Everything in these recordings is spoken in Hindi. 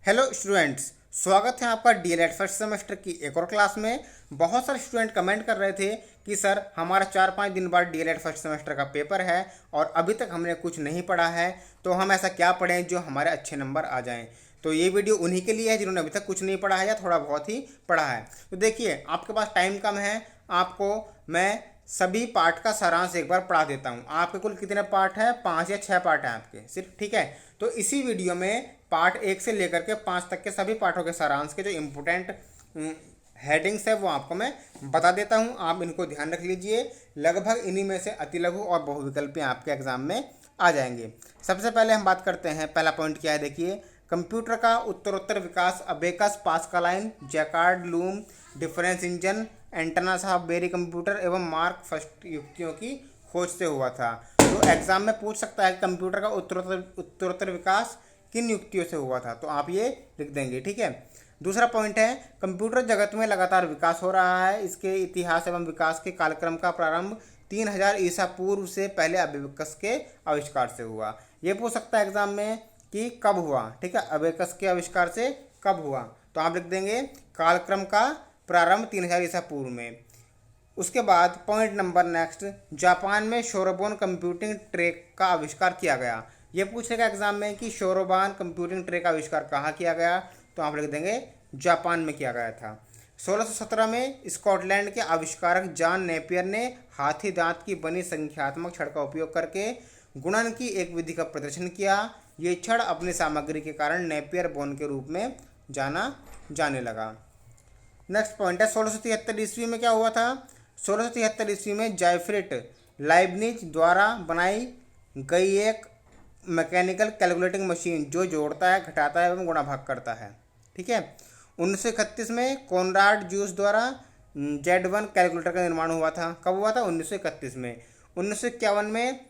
हेलो स्टूडेंट्स, स्वागत है आपका डीएलएड फर्स्ट सेमेस्टर की एक और क्लास में। बहुत सारे स्टूडेंट कमेंट कर रहे थे कि सर हमारा 4-5 दिन बाद डीएलएड फर्स्ट सेमेस्टर का पेपर है और अभी तक हमने कुछ नहीं पढ़ा है, तो हम ऐसा क्या पढ़ें जो हमारे अच्छे नंबर आ जाएं। तो ये वीडियो उन्हीं के लिए है जिन्होंने अभी तक कुछ नहीं पढ़ा है या थोड़ा बहुत ही पढ़ा है। तो देखिए, आपके पास टाइम कम है, आपको मैं सभी पार्ट का सारांश एक बार पढ़ा देता हूँ। आपके कुल कितने पार्ट है? 5 या 6 पार्ट हैं आपके सिर्फ, ठीक है। तो इसी वीडियो में पार्ट 1 से लेकर के 5 तक के सभी पार्टों के सारांश के जो इम्पोर्टेंट हेडिंग्स है वो आपको मैं बता देता हूँ। आप इनको ध्यान रख लीजिए। लगभग इन्हीं में से अति लघु और बहुविकल्पी आपके एग्जाम में आ जाएंगे। सबसे पहले हम बात करते हैं, पहला पॉइंट क्या है देखिए। कंप्यूटर का उत्तरोत्तर विकास abacus, Pascaline, Jacquard, loom, difference engine, Atanasoff, Berry computer एवं मार्क फर्स्ट युक्तियों की खोज से हुआ था। तो एग्जाम में पूछ सकता है कि कंप्यूटर का उत्तरोत्तर विकास किन युक्तियों से हुआ था, तो आप ये लिख देंगे, ठीक है। दूसरा पॉइंट है, कंप्यूटर जगत में लगातार विकास हो रहा है। इसके इतिहास एवं विकास के कालक्रम का प्रारंभ 3000 ईसा पूर्व से पहले अबेकस के आविष्कार से हुआ। ये पूछ सकता है एग्जाम में कि कब हुआ, ठीक है, अबेकस के आविष्कार से कब हुआ, तो आप लिख देंगे कालक्रम का प्रारंभ 3000 ईसा पूर्व में। उसके बाद पॉइंट नंबर नेक्स्ट, जापान में शोरोबोन कंप्यूटिंग ट्रे का आविष्कार किया गया। ये पूछेगा एग्जाम में कि शोरोबान कंप्यूटिंग ट्रे का आविष्कार कहाँ किया गया, तो आप लिख देंगे जापान में किया गया था। 1617 में स्कॉटलैंड के आविष्कारक जॉन नेपियर ने हाथी दांत की बनी संख्यात्मक छड़ का उपयोग करके गुणन की एक विधि का प्रदर्शन किया। ये छड़ अपनी सामग्री के कारण नेपियर बोन के रूप में जाना जाने लगा। नेक्स्ट पॉइंट है, 1673 ईस्वी में क्या हुआ था। 1673 ईस्वी में जायफ्रिट लाइबनिज द्वारा बनाई गई एक मैकेनिकल कैलकुलेटिंग मशीन जो जोड़ता है, घटाता है एवं गुणा भाग करता है, ठीक है। 1931 में कोनराड जूस द्वारा Z1 कैलकुलेटर का निर्माण हुआ था। कब हुआ था? 1931 में। 1951 में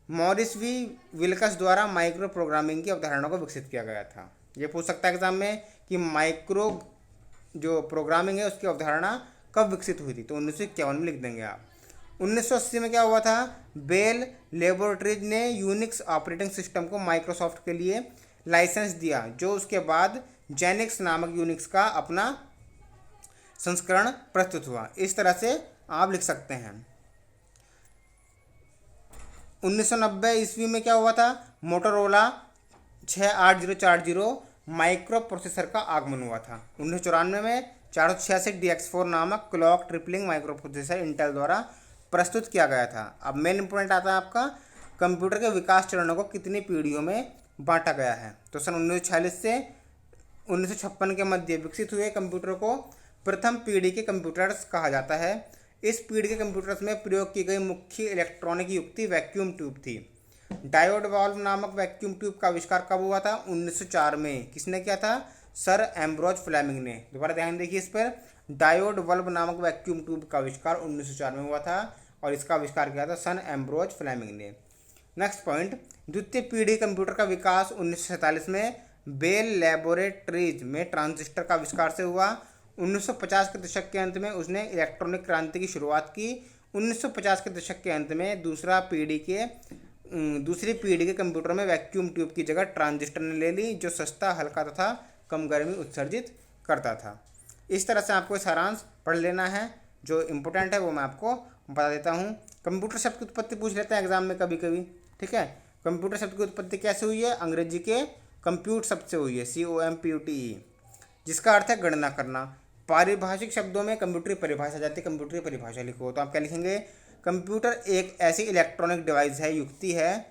मॉरिस वी विल्कस द्वारा माइक्रो प्रोग्रामिंग की अवधारणा को विकसित किया गया था। ये पूछ सकता है एग्जाम में कि माइक्रो जो प्रोग्रामिंग है उसकी अवधारणा कब विकसित हुई थी, तो 1951 में लिख देंगे आप। 1980 में क्या हुआ था, बेल लेबोरेटरीज ने यूनिक्स ऑपरेटिंग सिस्टम को माइक्रोसॉफ्ट के लिए लाइसेंस दिया, जो उसके बाद जेनिक्स नामक यूनिक्स का अपना संस्करण प्रस्तुत हुआ। इस तरह से आप लिख सकते हैं। 1990 ईस्वी में क्या हुआ था, मोटोरोला 68040 माइक्रो प्रोसेसर का आगमन हुआ था। 1994 में 466 DX4 नामक clock tripling micro processor Intel द्वारा प्रस्तुत किया गया था। अब मेन इंपॉर्टेंट आता है आपका, कंप्यूटर के विकास चरणों को कितनी पीढ़ियों में बांटा गया है। तो सन 1946 से 1956 के मध्य विकसित हुए कंप्यूटर को प्रथम पीढ़ी के कंप्यूटर्स कहा जाता है। इस पीढ़ी के कंप्यूटर्स में प्रयोग की गई मुख्य इलेक्ट्रॉनिक युक्ति वैक्यूम ट्यूब थी। डायोड वाल्व नामक वैक्यूम ट्यूब का आविष्कार कब हुआ था? 1904 में। किसने किया था? सर एम्ब्रोज फ्लेमिंग ने। दोबारा ध्यान देखिए इस पर, डायोड वाल्व नामक वैक्यूम ट्यूब का आविष्कार 1904 में हुआ था और इसका आविष्कार किया था सन एम्ब्रोज फ्लेमिंग ने। नेक्स्ट पॉइंट, द्वितीय पीढ़ी कंप्यूटर का विकास 1947 में बेल लैबोरेटरीज में ट्रांजिस्टर का आविष्कार से हुआ। 1950 के दशक के अंत में उसने इलेक्ट्रॉनिक क्रांति की शुरुआत की। 1950 के दशक के अंत में दूसरी पीढ़ी के कंप्यूटर में वैक्यूम ट्यूब की जगह ट्रांजिस्टर ने ले ली, जो सस्ता, हल्का तथा कम गर्मी उत्सर्जित करता था। इस तरह से आपको सारांश पढ़ लेना है। जो इम्पोर्टेंट है वो मैं आपको बता देता हूँ। कंप्यूटर शब्द की उत्पत्ति पूछ लेते हैं एग्जाम में कभी कभी, ठीक है। कंप्यूटर शब्द की उत्पत्ति कैसे हुई है? अंग्रेजी के कंप्यूट शब्द से हुई है, COMPUTE, जिसका अर्थ है गणना करना। पारिभाषिक शब्दों में कंप्यूटरी परिभाषा जाती है, कंप्यूटरी परिभाषा लिखो, तो आप क्या लिखेंगे? कंप्यूटर एक ऐसी इलेक्ट्रॉनिक डिवाइस है, युक्ति है,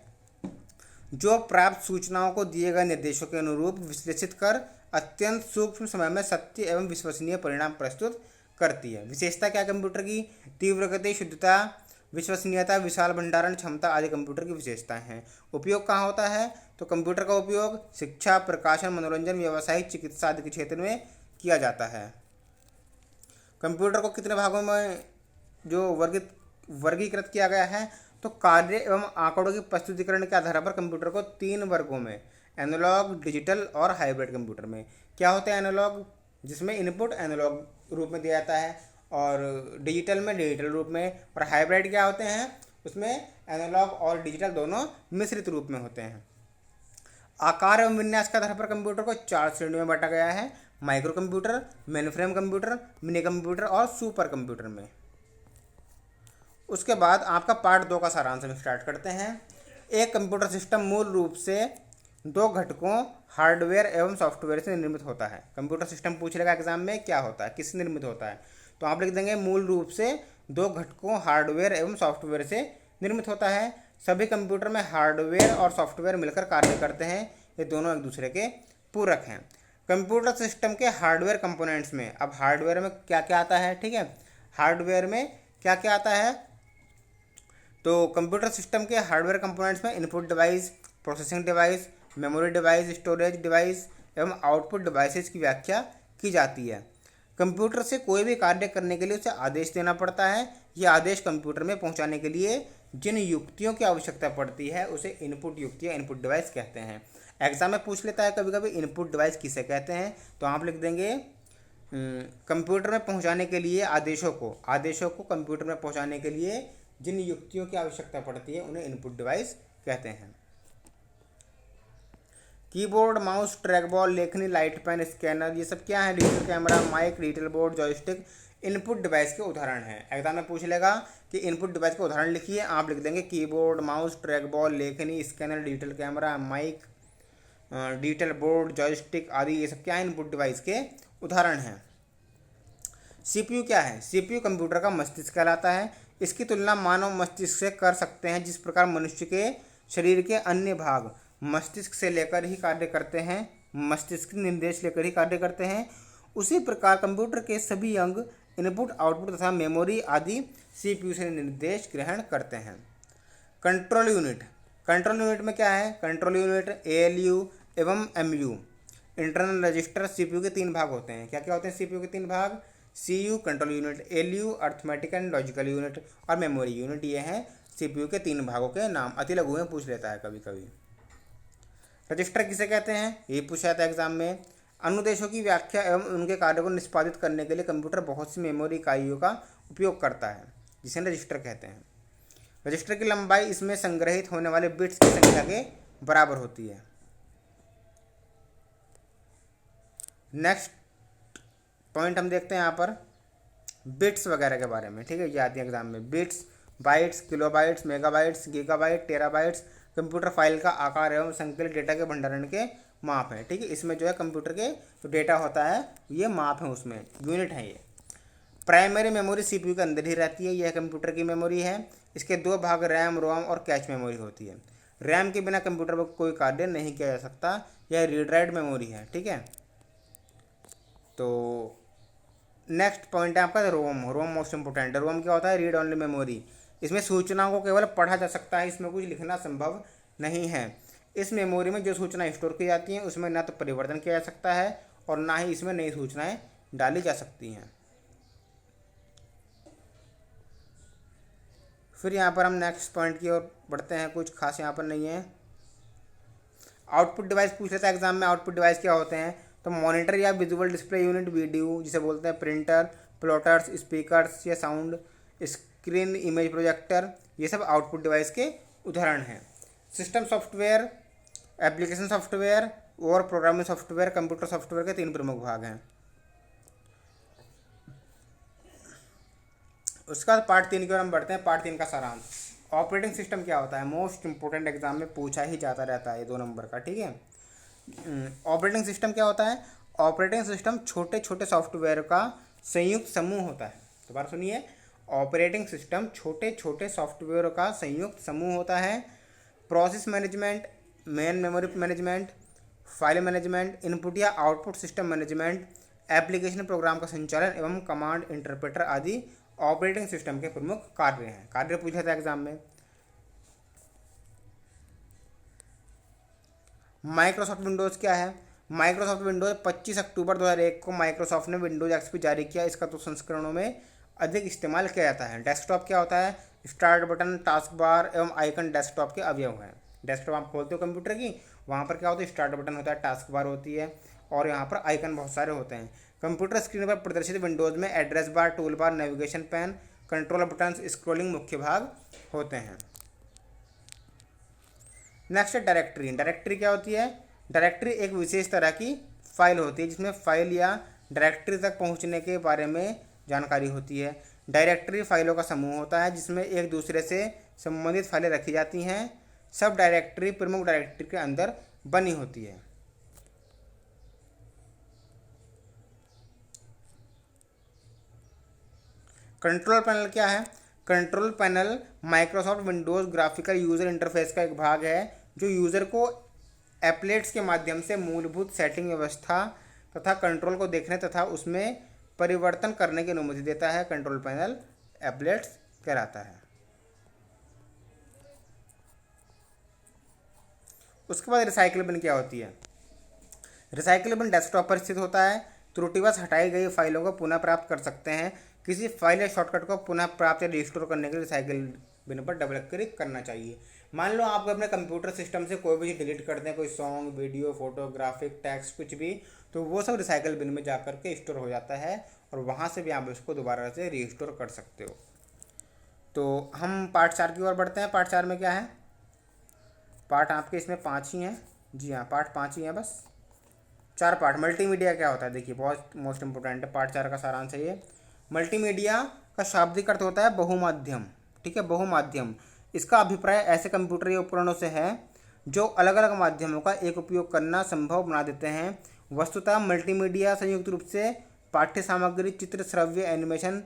जो प्राप्त सूचनाओं को दिए गए निर्देशों के अनुरूप विश्लेषित कर अत्यंत सूक्ष्म समय में सत्य एवं विश्वसनीय परिणाम प्रस्तुत करती है। विशेषता क्या है कंप्यूटर की? तीव्र गति, शुद्धता, विश्वसनीयता, विशाल भंडारण क्षमता आदि कंप्यूटर की विशेषताएं हैं। उपयोग कहाँ होता है? तो कंप्यूटर का उपयोग शिक्षा, प्रकाशन, मनोरंजन, व्यावसायिक, चिकित्सा आदि के क्षेत्र में किया जाता है। कंप्यूटर को कितने भागों में जो वर्गीकृत किया गया है? तो कार्य एवं आंकड़ों की प्रस्तुतिकरण के आधार पर कंप्यूटर को 3 वर्गों में, एनालॉग, डिजिटल और हाइब्रिड कंप्यूटर में। क्या होता है एनालॉग? जिसमें इनपुट एनालॉग रूप में दिया जाता है, और डिजिटल में डिजिटल रूप में, और हाइब्रिड क्या होते हैं? उसमें एनालॉग और डिजिटल दोनों मिश्रित रूप में होते हैं। आकार एवं विन्यास के आधार पर कंप्यूटर को 4 श्रेणियों में बांटा गया है, micro computer, mainframe computer, mini computer और सुपर कंप्यूटर में। उसके बाद आपका पार्ट 2 का सारांश हम स्टार्ट करते हैं। एक कंप्यूटर सिस्टम मूल रूप से 2 घटकों हार्डवेयर एवं सॉफ्टवेयर से निर्मित होता है। कंप्यूटर सिस्टम पूछ लेगा एग्जाम में क्या होता है, किससे निर्मित होता है, तो आप लिख देंगे मूल रूप से 2 घटकों हार्डवेयर एवं सॉफ्टवेयर से निर्मित होता है। सभी कंप्यूटर में हार्डवेयर और सॉफ्टवेयर मिलकर कार्य करते हैं, ये दोनों एक दूसरे के पूरक हैं। कंप्यूटर सिस्टम के हार्डवेयर कंपोनेंट्स में, अब हार्डवेयर में क्या क्या आता है, ठीक है, हार्डवेयर में क्या क्या आता है, तो कंप्यूटर सिस्टम के हार्डवेयर कंपोनेंट्स में input device, processing device, memory device, storage device एवं आउटपुट डिवाइसेस की व्याख्या की जाती है। कंप्यूटर से कोई भी कार्य करने के लिए उसे आदेश देना पड़ता है। यह आदेश कंप्यूटर में पहुंचाने के लिए जिन युक्तियों की आवश्यकता पड़ती है उसे इनपुट युक्ति या इनपुट डिवाइस कहते हैं। एग्जाम में पूछ लेता है कभी कभी इनपुट डिवाइस किसे कहते हैं, तो आप लिख देंगे कंप्यूटर में पहुंचाने के लिए आदेशों को कंप्यूटर में पहुंचाने के लिए जिन युक्तियों की आवश्यकता पड़ती है उन्हें इनपुट डिवाइस कहते हैं। कीबोर्ड, माउस, ट्रैक बॉल, लेखनी, लाइट पेन, स्कैनर, ये सब क्या है, digital camera, mic, digital board, joystick input device के उदाहरण हैं। एग्जाम में पूछ लेगा कि इनपुट डिवाइस के उदाहरण लिखिए, आप लिख देंगे कीबोर्ड, माउस, ट्रैक बॉल, लेखनी, scanner, digital camera, mic, digital board, joystick आदि, ये सब क्या है, इनपुट डिवाइस के उदाहरण हैं। सीपीयू क्या है, सीपीयू कंप्यूटर का मस्तिष्क कहलाता है। इसकी तुलना मानव मस्तिष्क से कर सकते हैं। जिस प्रकार मनुष्य के शरीर के अन्य भाग मस्तिष्क से लेकर ही कार्य करते हैं, मस्तिष्क निर्देश लेकर ही कार्य करते हैं, उसी प्रकार कंप्यूटर के सभी अंग इनपुट, आउटपुट तथा मेमोरी आदि सीपीयू से निर्देश ग्रहण करते हैं। कंट्रोल यूनिट, कंट्रोल यूनिट में क्या है, कंट्रोल यूनिट एएलयू एवं एमयू इंटरनल रजिस्टर सीपीयू के 3 भाग होते हैं। क्या क्या होते हैं सीपीयू के 3 भाग, CU control unit, ALU arithmetic and logical unit और मेमोरी यूनिट। ये हैं सीपीयू के 3 भागों के नाम। अति लघु में पूछ लेता है कभी कभी। रजिस्टर किसे कहते हैं, ये पूछा जाता है एग्जाम में। अनुदेशों की व्याख्या एवं उनके कार्यों को निष्पादित करने के लिए कंप्यूटर बहुत सी मेमोरी इकाइयों का उपयोग करता है, जिसे रजिस्टर कहते हैं। रजिस्टर की लंबाई इसमें संग्रहित होने वाले बिट्स की संख्या के बराबर होती है। नेक्स्ट पॉइंट हम देखते हैं यहाँ पर बिट्स वगैरह के बारे में, ठीक है, ये आती है एग्जाम में। Bits, bytes, kilobytes, megabytes, gigabyte, terabytes computer file का आकार एवं संकलित डेटा के भंडारण के माप है, ठीक है। इसमें जो है कंप्यूटर के जो डेटा होता है ये माप है, उसमें यूनिट है ये। प्राइमरी मेमोरी सीपीयू के अंदर ही रहती है, यह कंप्यूटर की मेमोरी है। इसके 2 भाग रैम, रोम और कैश मेमोरी होती है। रैम के बिना कंप्यूटर पर कोई कार्य नहीं किया जा सकता, यह रीड राइट मेमोरी है, ठीक है। तो नेक्स्ट पॉइंट है आपका रोम। रोम मोस्ट इंपोर्टेंट है। रोम क्या होता है, रीड ओनली मेमोरी। इसमें सूचनाओं को केवल पढ़ा जा सकता है, इसमें कुछ लिखना संभव नहीं है। इस मेमोरी में जो सूचनाएं स्टोर की जाती हैं उसमें ना तो परिवर्तन किया जा सकता है और ना ही इसमें नई सूचनाएं डाली जा सकती हैं। फिर यहाँ पर हम नेक्स्ट पॉइंट की ओर बढ़ते हैं, कुछ खास यहाँ पर नहीं है। आउटपुट डिवाइस पूछ लेता है एग्जाम में। आउटपुट डिवाइस क्या होते हैं, तो मॉनिटर या विजुअल डिस्प्ले यूनिट, वीडियो जिसे बोलते हैं, प्रिंटर, प्लॉटर्स, स्पीकर्स या साउंड स्क्रीन, इमेज प्रोजेक्टर, ये सब आउटपुट डिवाइस के उदाहरण हैं। सिस्टम सॉफ्टवेयर, एप्लीकेशन सॉफ्टवेयर और प्रोग्रामिंग सॉफ्टवेयर कंप्यूटर सॉफ्टवेयर के 3 प्रमुख भाग हैं। उसका पार्ट 3 की ओर हम बढ़ते हैं। पार्ट 3 का सारांश। ऑपरेटिंग सिस्टम क्या होता है, मोस्ट इंपोर्टेंट एग्जाम में पूछा ही जाता रहता है, ये 2 नंबर का, ठीक है। ऑपरेटिंग सिस्टम क्या होता है, ऑपरेटिंग सिस्टम छोटे छोटे सॉफ्टवेयर का संयुक्त समूह होता है। दोबारा सुनिए, ऑपरेटिंग सिस्टम छोटे छोटे सॉफ्टवेयर का संयुक्त समूह होता है। Process management, main memory management, file management, input या output system management, application program का संचालन एवं कमांड इंटरप्रेटर आदि ऑपरेटिंग सिस्टम के प्रमुख कार्य हैं। कार्य पूछा था एग्जाम में। माइक्रोसॉफ्ट विंडोज़ क्या है, माइक्रोसॉफ्ट विंडोज़ 25 अक्टूबर 2001 को माइक्रोसॉफ्ट ने विंडोज एक्सपी जारी किया। इसका 2 संस्करणों में अधिक इस्तेमाल किया जाता है। डेस्कटॉप क्या होता है, स्टार्ट बटन, टास्क बार एवं आइकन डेस्कटॉप के अवयव हैं। डेस्कटॉप आप खोलते हो कंप्यूटर की, वहाँ पर क्या होता है, स्टार्ट बटन होता है, टास्क बार होती है और यहाँ पर आइकन बहुत सारे होते हैं। कंप्यूटर स्क्रीन पर प्रदर्शित विंडोज़ में address bar, tool bar, navigation pan, control button, scrolling मुख्य भाग होते हैं। नेक्स्ट है डायरेक्टरी। डायरेक्टरी क्या होती है, डायरेक्टरी एक विशेष तरह की फाइल होती है जिसमें फाइल या डायरेक्टरी तक पहुंचने के बारे में जानकारी होती है। डायरेक्टरी फाइलों का समूह होता है जिसमें एक दूसरे से संबंधित फाइलें रखी जाती हैं। सब डायरेक्टरी प्रमुख डायरेक्टरी के अंदर बनी होती है। कंट्रोल पैनल क्या है? Control panel Microsoft Windows graphical user interface का एक भाग है जो यूज़र को एप्लेट्स के माध्यम से मूलभूत सेटिंग व्यवस्था तथा कंट्रोल को देखने तथा उसमें परिवर्तन करने की अनुमति देता है। कंट्रोल पैनल एप्लेट्स कहलाता है। उसके बाद रिसाइकल बिन क्या होती है? रिसाइकल बिन डेस्कटॉप पर स्थित होता है। त्रुटिवश हटाई गई फाइलों को पुनः प्राप्त कर सकते हैं। किसी फाइल या शॉर्टकट को पुनः प्राप्त या रिस्टोर करने के लिए रिसाइकल बिन पर डबल क्लिक करना चाहिए। मान लो आप अपने कंप्यूटर सिस्टम से कोई भी चीज़ डिलीट करते हैं, कोई song, video, photo, graphic, text, कुछ भी, तो वो सब रिसाइकल बिन में जा करके स्टोर हो जाता है और वहाँ से भी आप उसको दोबारा से रीस्टोर कर सकते हो। तो हम पार्ट 4 की ओर बढ़ते हैं। पार्ट 4 में क्या है? पार्ट आपके इसमें 5 ही हैं। जी हाँ, पार्ट 5 ही है, बस 4 पार्ट। मल्टीमीडिया क्या होता है? देखिए, बहुत मोस्ट इंपोर्टेंट है। पार्ट 4 का सारांश है ये। मल्टीमीडिया का शाब्दिक अर्थ होता है बहुमाध्यम। ठीक है, बहुमाध्यम। इसका अभिप्राय ऐसे कंप्यूटर या उपकरणों से है जो अलग अलग माध्यमों का एक उपयोग करना संभव बना देते हैं। वस्तुतः मल्टीमीडिया संयुक्त रूप से पाठ्य सामग्री, चित्र, श्रव्य, एनिमेशन,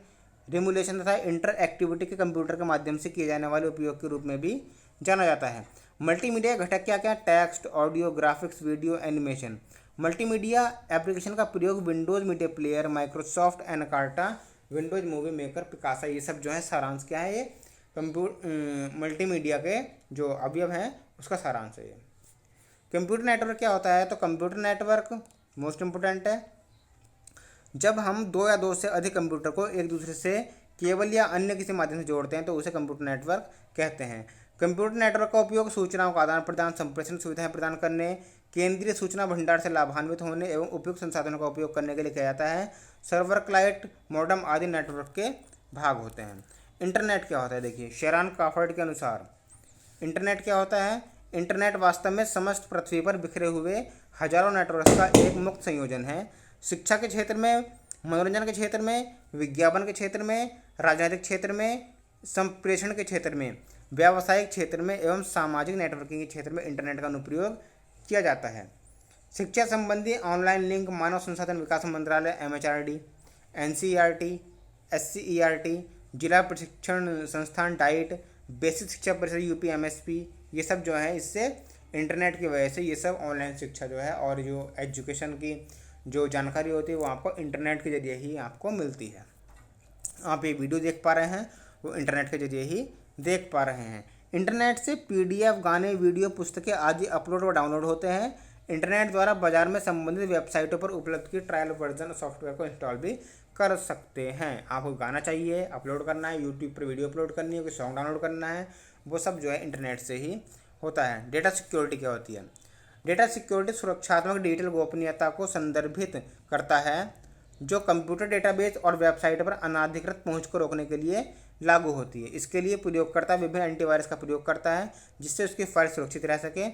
रिमुलेशन तथा इंटरएक्टिविटी के कंप्यूटर के माध्यम से किए जाने वाले उपयोग के रूप में भी जाना जाता है। मल्टीमीडिया घटक क्या क्या? Text, audio, graphics, video, animation. Multimedia application का प्रयोग Windows media player, Microsoft Encarta, Windows movie maker, Picasa, ये सब जो है सारांश क्या है? ये मल्टीमीडिया के जो अवयव हैं उसका सारांश है ये। कंप्यूटर नेटवर्क क्या होता है? तो कंप्यूटर नेटवर्क मोस्ट इम्पोर्टेंट है। जब हम दो या दो से अधिक कंप्यूटर को एक दूसरे से केबल या अन्य किसी माध्यम से जोड़ते हैं तो उसे कंप्यूटर नेटवर्क कहते हैं। कंप्यूटर नेटवर्क का उपयोग सूचनाओं का आदान प्रदान, संप्रेषण सुविधाएं प्रदान करने, केंद्रीय सूचना भंडार से लाभान्वित होने एवं उपयुक्त संसाधनों का उपयोग करने के लिए किया जाता है। सर्वर, क्लाइंट, मॉडेम आदि नेटवर्क के भाग होते हैं। इंटरनेट क्या होता है? देखिए, शेरान क्राफर्ड के अनुसार इंटरनेट क्या होता है? इंटरनेट वास्तव में समस्त पृथ्वी पर बिखरे हुए हजारों नेटवर्क का एक मुक्त संयोजन है। शिक्षा के क्षेत्र में, मनोरंजन के क्षेत्र में, विज्ञापन के क्षेत्र में, राजनीतिक क्षेत्र में, संप्रेषण के क्षेत्र में, व्यावसायिक क्षेत्र में एवं सामाजिक नेटवर्किंग के क्षेत्र में इंटरनेट का अनुप्रयोग किया जाता है। शिक्षा संबंधी ऑनलाइन लिंक मानव संसाधन विकास मंत्रालय MHRD, NCERT, SCERT, जिला प्रशिक्षण संस्थान डाइट, बेसिक शिक्षा परिषद UPMSP, ये सब जो है इससे इंटरनेट की वजह से ये सब ऑनलाइन शिक्षा जो है और जो एजुकेशन की जो जानकारी होती है वो आपको इंटरनेट के जरिए ही आपको मिलती है। आप ये वीडियो देख पा रहे हैं वो इंटरनेट के जरिए ही देख पा रहे हैं। इंटरनेट से PDF, गाने, वीडियो, पुस्तकें आदि अपलोड और डाउनलोड होते हैं। इंटरनेट द्वारा बाजार में संबंधित वेबसाइटों पर उपलब्ध की ट्रायल वर्जन सॉफ्टवेयर को इंस्टॉल भी कर सकते हैं। आपको गाना चाहिए, अपलोड करना है, यूट्यूब पर वीडियो अपलोड करनी है, कोई सॉन्ग डाउनलोड करना है, वो सब जो है इंटरनेट से ही होता है। डेटा सिक्योरिटी क्या होती है? डेटा सिक्योरिटी सुरक्षात्मक डिजिटल गोपनीयता को संदर्भित करता है जो कंप्यूटर डेटाबेस और वेबसाइट पर अनाधिकृत पहुंच को रोकने के लिए लागू होती है। इसके लिए प्रयोगकर्ता विभिन्न एंटीवायरस का प्रयोग करता है जिससे उसकी फाइल सुरक्षित रह सके।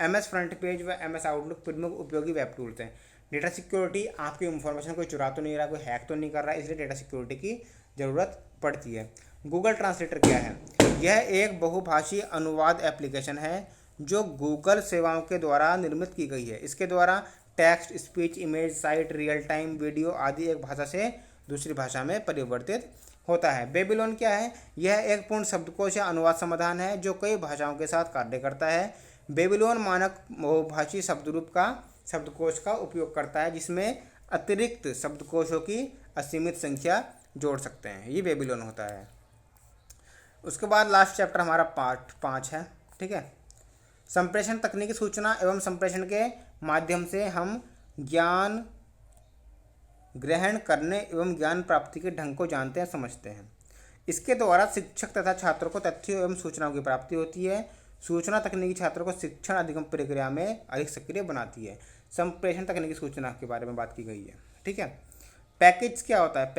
MS फ्रंट पेज व MS आउटलुक प्रमुख उपयोगी वेब टूल्स हैं। डेटा सिक्योरिटी आपकी इंफॉर्मेशन कोई चुरा तो नहीं रहा, कोई हैक तो नहीं कर रहा है, इसलिए डेटा सिक्योरिटी की ज़रूरत पड़ती है। गूगल ट्रांसलेटर क्या है? यह एक बहुभाषी अनुवाद एप्लीकेशन है जो गूगल सेवाओं के द्वारा निर्मित की गई है। इसके द्वारा text, speech, image, site, real time video आदि एक भाषा से दूसरी भाषा में परिवर्तित होता है। बेबीलोन क्या है? यह एक पूर्ण शब्दकोश या अनुवाद समाधान है जो कई भाषाओं के साथ कार्य करता है। बेबीलोन मानक बहुभाषी शब्दरूप का शब्दकोश का उपयोग करता है जिसमें अतिरिक्त शब्दकोशों की असीमित संख्या जोड़ सकते हैं। ये बेबीलोन होता है। उसके बाद लास्ट चैप्टर हमारा पार्ट 5 है। ठीक है, संप्रेषण तकनीकी सूचना एवं संप्रेषण के माध्यम से हम ज्ञान ग्रहण करने एवं ज्ञान प्राप्ति के ढंग को जानते हैं, समझते हैं। इसके द्वारा शिक्षक तथा छात्रों को तथ्यों एवं सूचनाओं की प्राप्ति होती है। सूचना तकनीकी छात्रों को शिक्षण अधिगम प्रक्रिया में अधिक सक्रिय बनाती है। संप्रेषण तकनीकी सूचना के बारे में बात की गई है। ठीक है, पैकेज क्या होता है?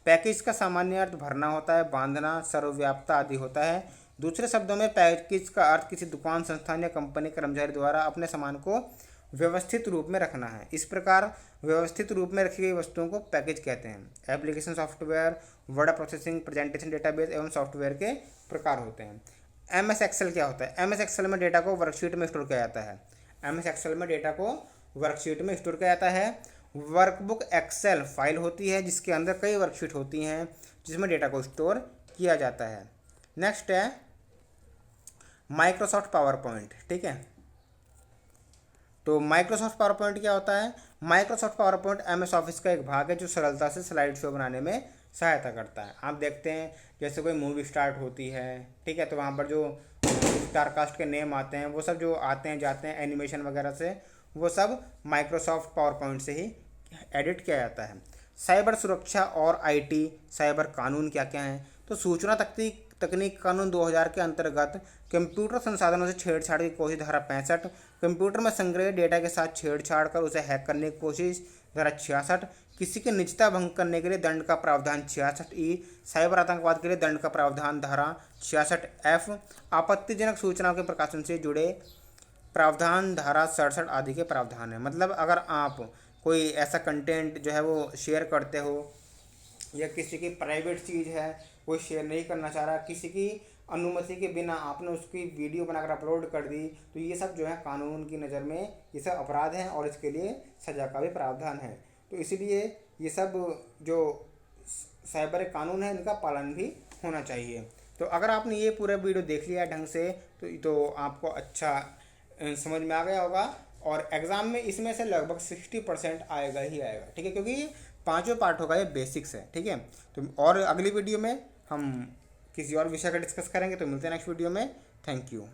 पैकेज का सामान्य अर्थ भरना होता है, बांधना, सर्वव्याप्ता आदि होता है। दूसरे शब्दों में पैकेज का अर्थ किसी दुकान, संस्थान या कंपनी कर्मचारी द्वारा अपने सामान को व्यवस्थित रूप में रखना है। इस प्रकार व्यवस्थित रूप में रखी गई वस्तुओं को पैकेज कहते हैं। Application software, word processing, presentation, database एवं सॉफ्टवेयर के प्रकार होते हैं। MS एक्सेल क्या होता है? MS एक्सेल में डेटा को वर्कशीट में स्टोर किया जाता है। MS एक्सेल में डेटा को वर्कशीट में स्टोर किया जाता है। वर्कबुक एक्सेल फाइल होती है जिसके अंदर कई वर्कशीट होती हैं जिसमें डेटा को स्टोर किया जाता है। नेक्स्ट है माइक्रोसॉफ्ट पावर पॉइंट। ठीक है, तो माइक्रोसॉफ्ट पावर पॉइंट क्या होता है? Microsoft power point MS office का एक भाग है जो सरलता से स्लाइड शो बनाने में सहायता करता है। आप देखते हैं जैसे कोई मूवी स्टार्ट होती है, ठीक है, तो वहाँ पर जो स्टारकास्ट के नेम आते हैं वो सब जो आते हैं जाते हैं एनिमेशन वगैरह से, वो सब माइक्रोसॉफ्ट पावर पॉइंट से ही एडिट किया जाता है। साइबर सुरक्षा और IT साइबर कानून क्या क्या हैं? तो सूचना तकनीक कानून 2000 के अंतर्गत कंप्यूटर संसाधनों से छेड़छाड़ की कोशिश धारा 65, कंप्यूटर में संग्रहित डेटा के साथ छेड़छाड़ कर उसे हैक करने की कोशिश धारा 66, किसी की निजता भंग करने के लिए दंड का प्रावधान 66E, साइबर आतंकवाद के लिए दंड का प्रावधान धारा 66F, आपत्तिजनक सूचनाओं के प्रकाशन से जुड़े प्रावधान धारा 67 आदि के प्रावधान है। मतलब अगर आप कोई ऐसा कंटेंट जो है वो शेयर करते हो या किसी की प्राइवेट चीज़ है कोई शेयर नहीं करना चाह रहा, किसी की अनुमति के बिना आपने उसकी वीडियो बनाकर अपलोड कर दी, तो ये सब जो है कानून की नज़र में ये सब अपराध हैं और इसके लिए सज़ा का भी प्रावधान है। तो इसीलिए ये सब जो साइबर कानून है इनका पालन भी होना चाहिए। तो अगर आपने ये पूरा वीडियो देख लिया ढंग से तो आपको अच्छा समझ में आ गया होगा और एग्ज़ाम में इसमें से लगभग 60% आएगा ही आएगा। ठीक है, क्योंकि ये 5वें पार्ट होगा, ये बेसिक्स है। ठीक है, तो और अगली वीडियो में हम किसी और विषय का डिस्कस करेंगे। तो मिलते हैं नेक्स्ट वीडियो में। Thank you.